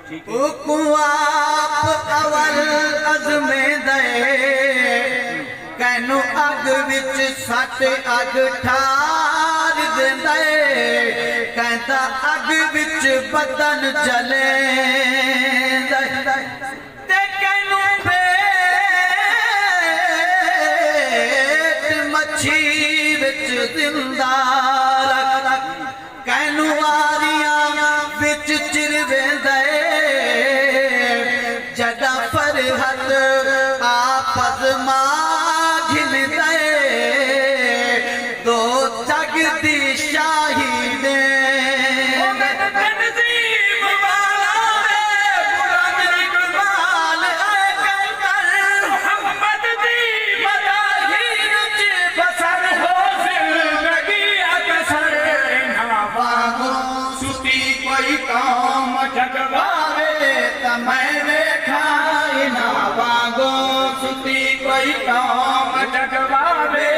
आप अवल अज़मे दे कैनू अग विच सट अग ठार देंदे कहता अग विच बदन जले ते कैनू पेट मच्छी विच जिंदा कैनू आरियां विच चिरवेंदे जदा फरहत आपस माघिन दे दो जग दी शाही दे कोई काम जगवावे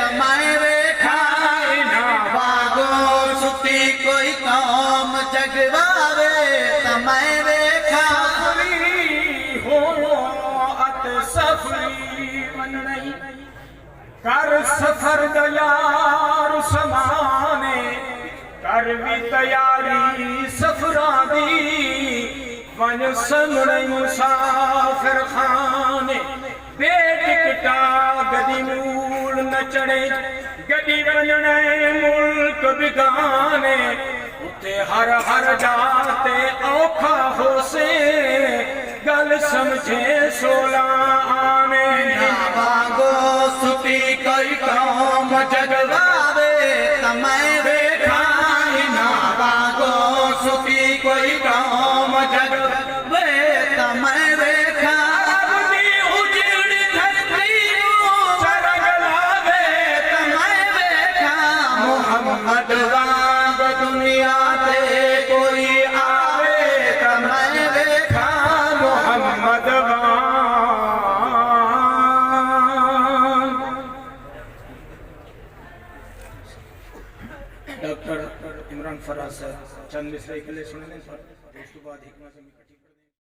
तमाए वेखा वागो सुती कोई काम जगवावे तमाए वेखा हो अत सफरी मन नहीं कर सफर दयार समाने कर भी तैयारी सफरा दी वन समणे मुसाफिर खाने बेटिकटा गदी मूल न चढ़े गदी वजने मुल्क बिगाने उते हर हर जाते औखा हो से गल समझे सोला आने वागो सुती कोई काम जगवावे तमै वेखा ना वागो सुती कोई काम जगवे तमै वेखा अडवांग दुनिया ते कोई आवे तमै वेखा मोहम्मद डॉक्टर इमरान फराज चंद मिश्रा के लिए सुनने पर दोस्तों बाद हिकमत